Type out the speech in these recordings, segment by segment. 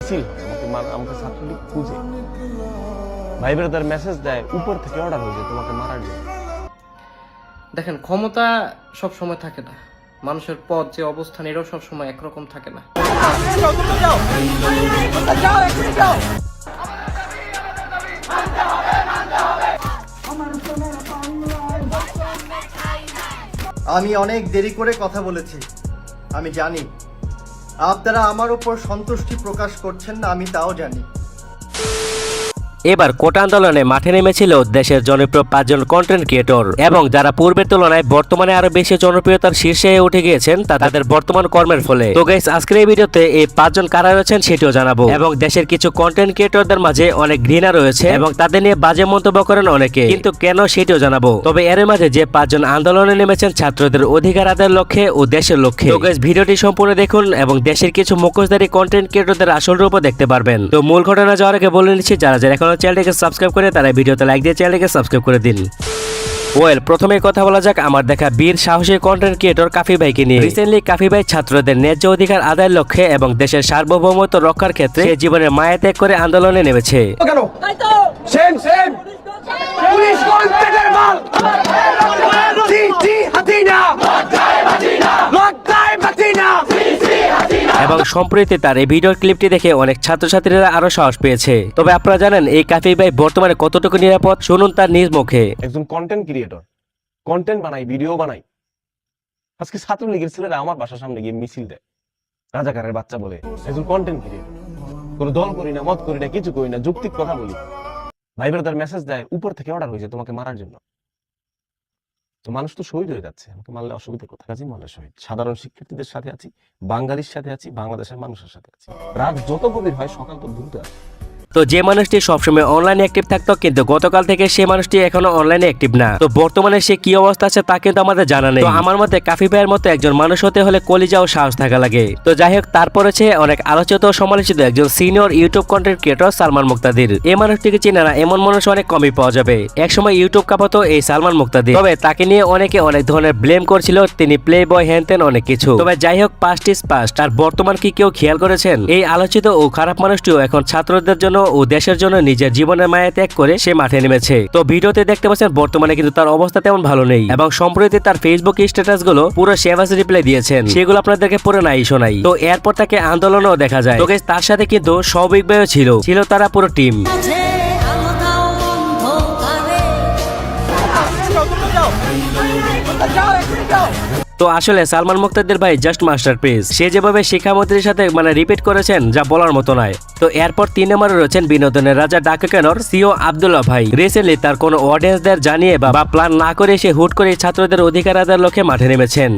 মিছিল হয়, আমাকে ছাত্রলীগ খুঁজে, ভাই ব্রাদার মেসেজ দেয়, উপর থেকে অর্ডার হয়েছে তোমাকে মারার জন্য। দেখেন, ক্ষমতা সব সময় থাকে না, মানুষের পথ যে অবস্থান এটাও সব সময় একরকম থাকে না। আমি অনেক দেরি করে কথা বলেছি, আমি জানি আপনারা আমার উপর সন্তুষ্টি প্রকাশ করছেন না, আমি তাও জানি। এবার কোটা আন্দোলনে মাঠে নেমেছিল দেশের জনপ্রিয় 5 জন কন্টেন্ট ক্রিয়েটর, এবং যারা পূর্বের তুলনায় বর্তমানে আরো বেশি জনপ্রিয়তার শীর্ষে উঠে গিয়েছেন তাদের বর্তমান কর্মের ফলে। তো গাইস, আজকের এই ভিডিওতে এই 5 জন কারা রয়েছেন সেটিও জানাবো, এবং দেশের কিছু কন্টেন্ট ক্রিয়েটরদের মাঝে অনেক ঘৃণা রয়েছে এবং তাদের নিয়ে বাজে মন্তব্য করেন অনেকে, কিন্তু কেন সেটিও জানাবো। তবে এর মাঝে যে 5 জন আন্দোলনে নেমেছেন ছাত্রদের অধিকার আদায়ের লক্ষ্যে ও দেশের লক্ষ্যে। তো গাইস, ভিডিওটি সম্পূর্ণ দেখুন এবং দেশের কিছু মুখোশধারী কন্টেন্ট ক্রিয়েটরদের আসল রূপও দেখতে পারবেন। তো মূল ঘটনা যাওয়ার আগে বলে নিচ্ছি, যারা এখনো চ্যানেলটিকে সাবস্ক্রাইব করে তারা ভিডিওতে লাইক দিয়ে চ্যানেলটিকে সাবস্ক্রাইব করে দিন। ওয়েল, প্রথমে কথা বলা যাক আমার দেখা বীর সাহসী কন্টেন্ট ক্রিয়েটর কাফি ভাইকে নিয়ে। রিসেন্টলি কাফি ভাই ছাত্রদের ন্যায্য অধিকার আদায়ের লক্ষ্যে এবং দেশের সার্বভৌমত্ব রক্ষার ক্ষেত্রে সে জীবনের মায়া ত্যাগ করে আন্দোলনে নেমেছে। এবং সম্প্রতি তার এই ভিডিওর ক্লিপটি দেখে অনেক ছাত্রছাত্রীরা আরো সাহস পেয়েছে। তবে আপনারা জানেন এই কাফি ভাই বর্তমানে কতটুকু নিরাপদ, শুনুন তার নিজ মুখে। একজন কন্টেন্ট ক্রিয়েটর, কন্টেন্ট বানাই, ভিডিও বানাই, আজকে ছাত্রলীগের ছেলেরা আমার বাসার সামনে গিয়ে মিছিল দেয়, রাজাকারের বাচ্চা বলে। একজন কন্টেন্ট ক্রিয়েটর, কোনো দল করি না, মত করি না, কিছু করি না, যৌক্তিক কথা বলি, ভাই ব্রাদার মেসেজ দেয়, উপর থেকে অর্ডার হয়েছে তোমাকে মারার জন্য। তো মানুষ তো শহীদ হয়ে যাচ্ছে, আমাকে মারলে অসুবিধা কোথায়? কাজে মারলে শহীদ। সাধারণ শিক্ষার্থীদের সাথে আছি, বাঙালির সাথে আছি, বাংলাদেশের মানুষের সাথে আছি। রাত যত গভীর হয় সকাল তো দ্রুত আসে। তো যে মানুষটি সবসময় অনলাইনে অ্যাক্টিভ থাকতো কিন্তু গতকাল থেকে সে মানুষটি এখনো অনলাইনে অ্যাক্টিভ না। তো বর্তমানে সে কি অবস্থা আছে তা কিন্তু আমাদের জানা নেই। তো আমার মতে কাফি ভাইয়ের মতো একজন মানুষ হতে হলে কলিজা ও সাহস থাকা লাগে। তো যাই হোক, তারপর হচ্ছে অনেক আলোচিত ও সমালোচিত একজন senior YouTube content creator Salman Muktadir. এই মানুষটিকে চিনে না এমন মানুষ অনেক কমই পাওয়া যাবে। একসময় ইউটিউব কাঁপাতো এই সালমান মুক্তাদির, তবে তাকে নিয়ে অনেকে অনেক ধরনের ব্লেম করছিল, তিনি প্লে বয় হ্যানতেন অনেক কিছু। তবে যাই হোক, পাস্ট ইজ পাস্ট। আর বর্তমান কি কেউ খেয়াল করেছেন এই আলোচিত ও খারাপ মানুষটিও এখন ছাত্রদের জন্য ও দেশের জন্য নিজের জীবনের মায়া ত্যাগ করে সে মাঠে নেমেছে। তো ভিডিওতে দেখতে পাচ্ছেন বর্তমানে কিন্তু তার অবস্থা তেমন ভালো নেই, এবং সম্প্রতি তার ফেসবুক স্ট্যাটাস গুলো পুরো শেভাস রিপ্লাই দিয়েছেন, সেগুলো আপনাদেরকে পড়ে নাই শোনাই। তো এরপর তাকে আন্দোলনও দেখা যায়। তো তার সাথে কিন্তু সৌভিক ভাইও ছিল তারা পুরো টিম। তো আসলে সালমান মুক্তাদির ভাই জাস্ট মাস্টারপিস। সে যেভাবে শিক্ষামন্ত্রীর সাথে রিপিট করেছেন যা বলার মতো নয়। তো এরপর 3 নম্বরে রয়েছেন বিনোদনের রাজা ডাকে কেনর সিও আব্দুল্লাহ ভাই। রিসেন্টলি তার কোনো অডিয়েন্সদের জানিয়ে বা প্ল্যান না করে সে হুট করে ছাত্রদের অধিকার আদায়ের লক্ষ্যে মাঠে নেমেছেন।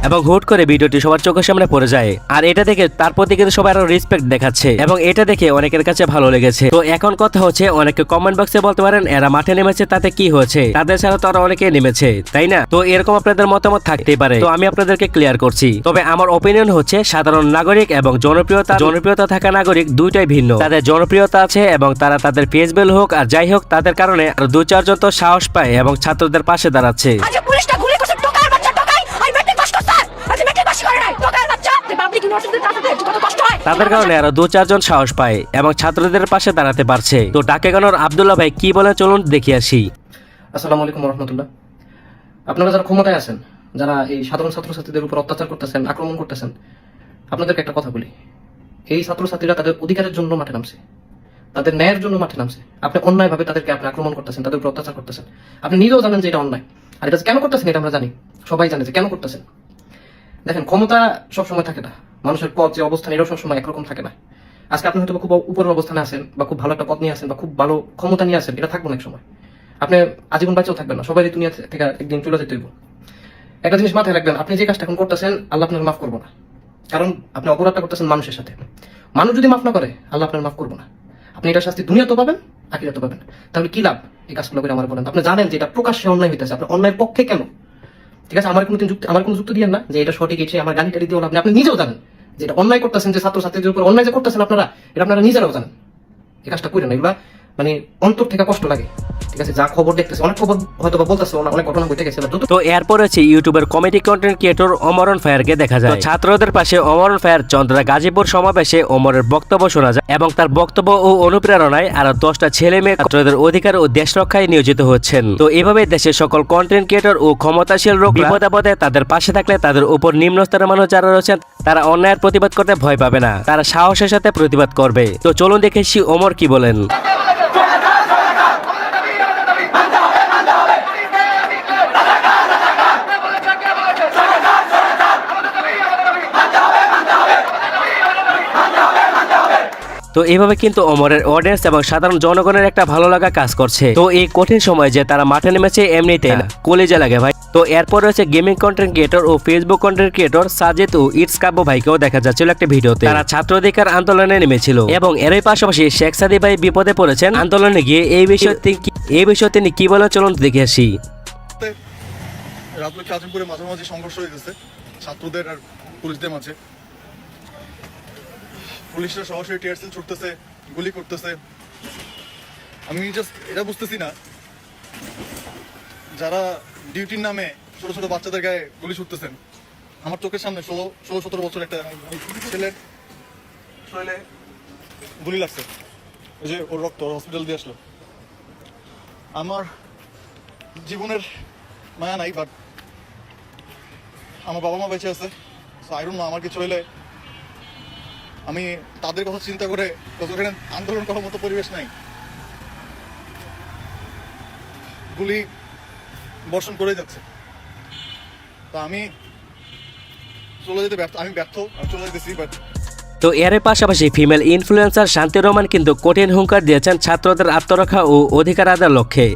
এবং হুট করে ভিডিওটি সবার চোখের সামনে পড়ে যায়, আর এটা দেখে তার প্রতি কিন্তু সবাই আরো রেসপেক্ট দেখাচ্ছে, এবং এটা দেখে অনেকের কাছে ভালো লেগেছে। তো এখন কথা হচ্ছে, অনেকে কমেন্ট বক্সে বলতে পারেন এরা মাঠে নেমেছে তাতে কি হয়েছে, তাদের ছাড়া তো আরো অনেকে নেমেছে, তাই না? তো এরকম আপনাদের মতামত থাকতেই পারে, তো আমি আপনাদেরকে ক্লিয়ার করছি। তবে আমার ওপিনিয়ন হচ্ছে সাধারণ নাগরিক এবং জনপ্রিয়তা থাকা নাগরিক দুইটাই ভিন্ন। তাদের জনপ্রিয়তা আছে এবং তারা তাদের ফেসবেল হোক আর যাই হোক তাদের কারণে আর 2-4 জন তো সাহস পায় এবং ছাত্রদের পাশে দাঁড়াচ্ছে। তাদের কারণে আরো 2-4 জন সাহস পায় এবং ছাত্রদের পাশে দাঁড়াতে পারছে। তো ডাকে কেনর আব্দুল্লাহ ভাই কি বলে চলুন দেখে আসি। আসসালামু আলাইকুম রহমতুল্লাহ। আপনারা যারা ক্ষমতায় আছেন, যারা এই সাধারণ ছাত্রছাত্রীদের উপর অত্যাচার করতেছেন, আক্রমণ করতেছেন, আপনাদেরকে একটা কথা বলি, এই ছাত্রছাত্রীরা তাদের অধিকারের জন্য মাঠে নামছে, তাদের ন্যায়ের জন্য মাঠে নামছে। আপনি অন্যায়ভাবে তাদেরকে আপনি আক্রমণ করতেছেন, তাদের উপর অত্যাচার করতেছেন। আপনি নিজেও জানেন যে এটা অন্যায়, আর এটা কেন করতেছেন এটা আমরা জানি, সবাই জানে যে কেন করতেছেন। দেখেন, ক্ষমতা সবসময় থাকে না, মানুষের পথ যে অবস্থান এটাও সবসময় একরকম থাকে না। আজকে আপনি হয়তো খুব উপরের অবস্থানে আছেন বা খুব ভালো একটা পথ নিয়ে আছেন বা খুব ভালো ক্ষমতা নিয়ে আছেন, এটা থাকবো না এক সময়। আপনি আজীবন বাঁচেও থাকবেন না, সবাই দুনিয়া থেকে একদিন চলে যেতে হইব। একটা জিনিস মাথায় রাখবেন, আপনি যে কাজটা এখন করতেছেন আল্লাহ আপনার মাফ করবো না, কারণ আপনি অপরাধটা করতেছেন মানুষের সাথে। মানুষ যদি মাফ না করে আল্লাহ আপনার মাফ করবো না। আপনি এটা শাস্তি দুনিয়াতেও পাবেন, আখিরাতেও পাবেন। তাহলে কি লাভ এই কাজগুলো করে? আমার বলেন, আপনি জানেন যে এটা প্রকাশ্যে অন্যায় হইতেছে, আপনি অন্যায়ের পক্ষে কেন? ঠিক আছে, আমার কোনো যুক্তি দিয়েন না যে এটা সঠিক, এসে আমার গালি টালি দিয়েও আপনি নিজেও জানেন যে এটা অন্যায় করতেছেন, যে ছাত্রছাত্রীদের উপর অন্যায় যে করতেছেন আপনারা, এটা আপনারা নিজেরাও জানেন। এই কাজটা করেন না, এগুলা অন্তর থেকে কষ্ট লাগে। ঠিক ঠিক আছে, যা খবর দেখতেছে, অনেক খবর হয়তো বা বলতেছে, অনেক ঘটনা ঘটে গেছে, তো এরপর হচ্ছে ইউটিউবের কমেডি কন্টেন্ট ক্রিয়েটর অমরন ফায়ারকে দেখা যায়। তো ছাত্রদের পাশে অমরন ফায়ার চন্দ্রা গাজীপুর সমাবেশে অমরের বক্তব্য শোনা যায় এবং তার বক্তব্য ও অনুপ্রেরণায় আরো 10টা ছেলে মেয়ে ছাত্রদের অধিকার ও দেশ রক্ষায় নিয়োজিত হচ্ছেন। তো এভাবে দেশের সকল কন্টেন্ট ক্রিয়েটর ও ক্ষমতাশীল লোক বিপদে আপদে তাদের পাশে থাকলে তাদের উপর নিম্ন স্তরের মানুষ যারা রয়েছেন তারা অন্যায়ের প্রতিবাদ করতে ভয় পাবে না, তারা সাহসের সাথে প্রতিবাদ করবে। তো চলুন দেখেছি ওমর কি বলেন। তো এইভাবে কিন্তু ওমরের অডিয়েন্স এবং সাধারণ জনগণের একটা ভালো লাগা কাজ করছে। তো এই কঠিন সময় যে তারা মাঠে নেমেছে এমনিতেই না, কলেজে লাগে ভাই। তো এরপর রয়েছে গেমিং কন্টেন্ট ক্রিয়েটর ও ফেসবুক কন্টেন্ট ক্রিয়েটর সাজিদ ও ইটস কাব্য ভাইকেও দেখা যাচ্ছিল একটা ভিডিওতে। তারা ছাত্র অধিকার আন্দোলনে নেমেছিল এবং এরই পাশাপাশি শেখ সাদি ভাই বিপদে পড়েছেন আন্দোলনে গিয়ে। এই বিষয়ে তিনি কি বলেন চলুন দেখে আসি। রাজলক্ষ্মী আজিমপুরে মাঝামাঝি সংঘর্ষ হয়ে গেছে ছাত্রদের আর পুলিশদের মাঝে। পুলিশরা সরাসরি টিয়ার সেল ছুটতেছে, গুলি করতেছে। আমি জাস্ট এটা বুঝতেছি না, যারা ডিউটির নামে ছোট ছোট বাচ্চাদের গায়ে গুলি ছুটতেছেন। আমার চোখের সামনে 16-17 বছর একটা ছেলের শরীরে গুলি লাগছে, ওই যে ওর রক্ত হসপিটাল দিয়ে আসলো। আমার জীবনের মায়া নাই, বাট আমার বাবা মা বেঁচে আছে, আই ডোন্ট নো আমার কিছু হইলে আমি তাদের কথা চিন্তা করে ওখানে আন্দোলন করার মতো পরিবেশ নাই। গুলি বর্ষণ করে যাচ্ছে, তো আমি চলে যেতে ব্যর্থ, আমি চলে যেতেছি। বাট তো এর পাশাপাশি ফিমেল ইনফ্লুয়েন্সার শান্তি রহমান কিন্তু কঠিন হুঙ্কার দিয়েছেন ছাত্রদের আত্মরক্ষা ও অধিকার আদায়ের লক্ষ্যে।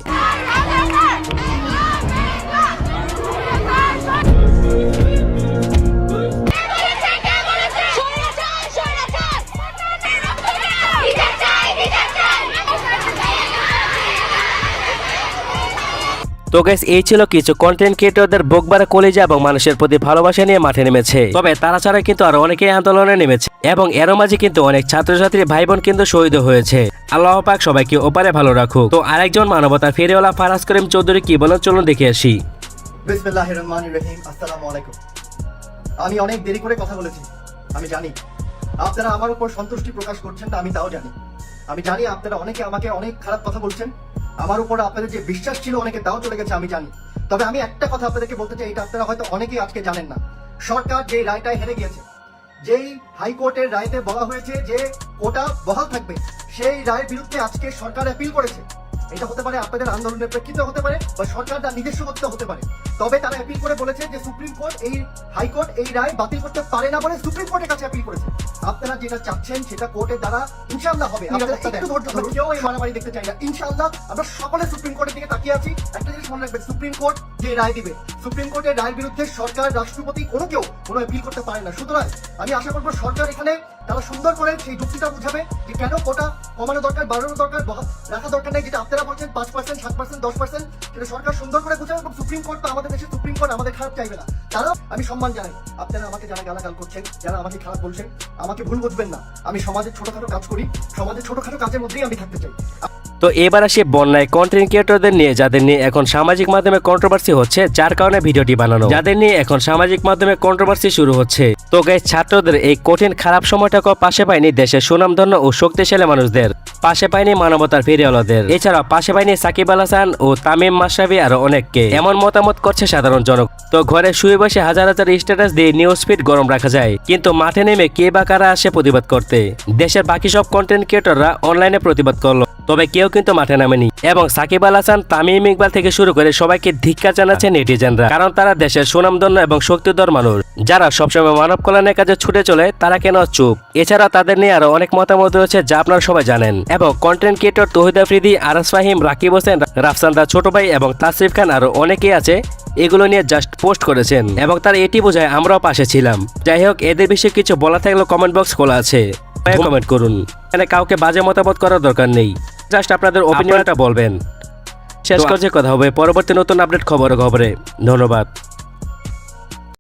তো গাইস, এই ছিল কিছু কন্টেন্ট ক্রিয়েটরদের বকবারা কলেজে এবং মানুষের প্রতি ভালোবাসা নিয়ে মাঠে নেমেছে। তবে তারা ছাড়া কিন্তু আরো অনেকেই আন্দোলনে নেমেছে এবং এর মাঝে কিন্তু অনেক ছাত্রছাত্রী ভাই বোন কিন্তু শহীদ হয়েছে। আল্লাহ পাক সবাইকে ওপারে ভালো রাখুক। তো আরেকজন মানবতার ফেরিওয়ালা ফারাজ করিম চৌধুরী কি বলেন চলুন দেখে আসি। বিসমিল্লাহির রহমানির রহিম। আসসালামু আলাইকুম। আমি অনেক দেরি করে কথা বলেছি, আমি জানি আপনারা আমার উপর সন্তুষ্টি প্রকাশ করছেন না, আমি তাও জানি। আমি জানি আপনারা অনেকে আমাকে অনেক খারাপ কথা বলছেন, আমার উপর আপনাদের যে বিশ্বাস ছিল অনেকে তাও চলে গেছে, আমি জানি। তবে আমি একটা কথা আপনাদেরকে বলতে চাই, এটা আপনারা হয়তো অনেকেই আজকে জানেন না। সরকার যে রায়টায় হেরে গিয়েছে, যেই হাইকোর্টের রায়তে বলা হয়েছে যে কোটা বহাল থাকবে, সেই রায়ের বিরুদ্ধে আজকে সরকার অ্যাপিল করেছে। এটা হতে পারে আপনাদের আন্দোলনের প্রেক্ষিতে হতে পারে বা সরকার তার নিজস্ব করতে হতে পারে। তবে তারা অ্যাপিল করে বলেছে যে সুপ্রিম কোর্ট এই হাইকোর্ট এই রায় বাতিল করতে পারে না বলে সুপ্রিম কোর্টের কাছে অ্যাপিল করেছে। আপনারা যেটা চাচ্ছেন সেটা কোর্টের দ্বারা ইনশাআল্লাহ হবে। আপনারা একটু ধৈর্য ধরুন, কেউ এই মারামারি দেখতে চাই না। ইনশাআল্লাহ আমরা সকলে সুপ্রিম কোর্টের দিকে তাকিয়ে আছি। একটা জিনিস মনে রাখবেন, সুপ্রিম কোর্ট যে রায় দিবে, সুপ্রিম কোর্টের রায়ের বিরুদ্ধে সরকার, রাষ্ট্রপতি কেউ কোনো অ্যাপিল করতে পারে না। সুতরাং আমি আশা করবো সরকার এখানে তারা সুন্দর করে সেই যুক্তিটা বুঝাবে যে কেন কোটা কমানো দরকার, বাড়ানো দরকার, রাখা দরকার নেই। যেটা আপনারা বলছেন 5%, 7%, 10%, সেটা সরকার সুন্দর করে বুঝাবে। এবং সুপ্রিম কোর্ট তো আমাদের দেশের সুপ্রিম কোর্ট আমাদের খারাপ চাইবে না। তারা আমি সম্মান জানাই। আপনারা আমাকে যারা গালাগাল করছেন, যারা আমাকে খারাপ বলছেন, আমাকে ভুল বুঝবেন না। আমি সমাজের ছোটখাটো কাজ করি, সমাজের ছোটখাটো কাজের মধ্যেই আমি থাকতে চাই। তো এবার আসে বন্যায় কন্টেন্ট ক্রিয়েটরদের নিয়ে, যাদের নিয়ে এখন সামাজিক মাধ্যমে কন্ট্রোভার্সি হচ্ছে, যার কারণে ভিডিওটি বানানো, যাদের নিয়ে এখন সামাজিক মাধ্যমে কন্ট্রোভার্সি শুরু হচ্ছে। তো গাইস, ছাত্রদের এই কঠিন খারাপ সময়টাকেও পাশে পায়নি দেশের সুনামধন্য ও শক্তিশালী মানুষদের, পাশে পায়নি মানবতার ফেরিওয়ালাদের, এছাড়াও পাশে পায়নি সাকিব আল হাসান ও তামিম মাশরাফি আরো অনেককে। এমন মতামত করছে সাধারণ জনক। তো ঘরে শুয়ে বসে হাজার হাজার স্ট্যাটাস দিয়ে নিউজ ফিড গরম রাখা যায়, কিন্তু মাঠে নেমে কে বা কারা আসে প্রতিবাদ করতে? দেশের বাকি সব কন্টেন্ট ক্রিয়েটররা অনলাইনে প্রতিবাদ করলো, তবে কেউ কিন্তু মাঠে নামেনি। এবং সাকিব আল হাসান, তামিম ইকবাল থেকে শুরু করে সবাইকে ধিক্কার জানাচ্ছে নেটিজেনরা, কারণ তারা দেশের সুনামধন্য এবং শক্তিধর মানুষ, যারা সবসময় মানব কল্যাণের কাজে ছুটে চলে। তারা কেন চুপ? এছাড়া তাদের নিয়ে আরো অনেক মতামত রয়েছে যা আপনারা সবাই জানেন। এবং কন্টেন্ট ক্রিয়েটর তৌহিদ আফ্রিদি, আরাস ফাহিম, রাকিব হোসেন, রাফসান্দা ছোট ভাই এবং তাসরিফ খান আরো অনেকেই আছে, এগুলো নিয়ে জাস্ট পোস্ট করেছেন এবং তারা এটি বোঝায় আমরাও পাশে ছিলাম। যাই হোক, এদের বিষয়ে কিছু বলা থাকলে কমেন্ট বক্স খোলা আছে, কমেন্ট করুন। এখানে কাউকে বাজে মতামত করার দরকার নেই, জাস্ট আপনাদের ওপিনিয়নটা বলবেন। শেষ করছে, কথা হবে পরবর্তী নতুন আপডেট খবরে। ধন্যবাদ।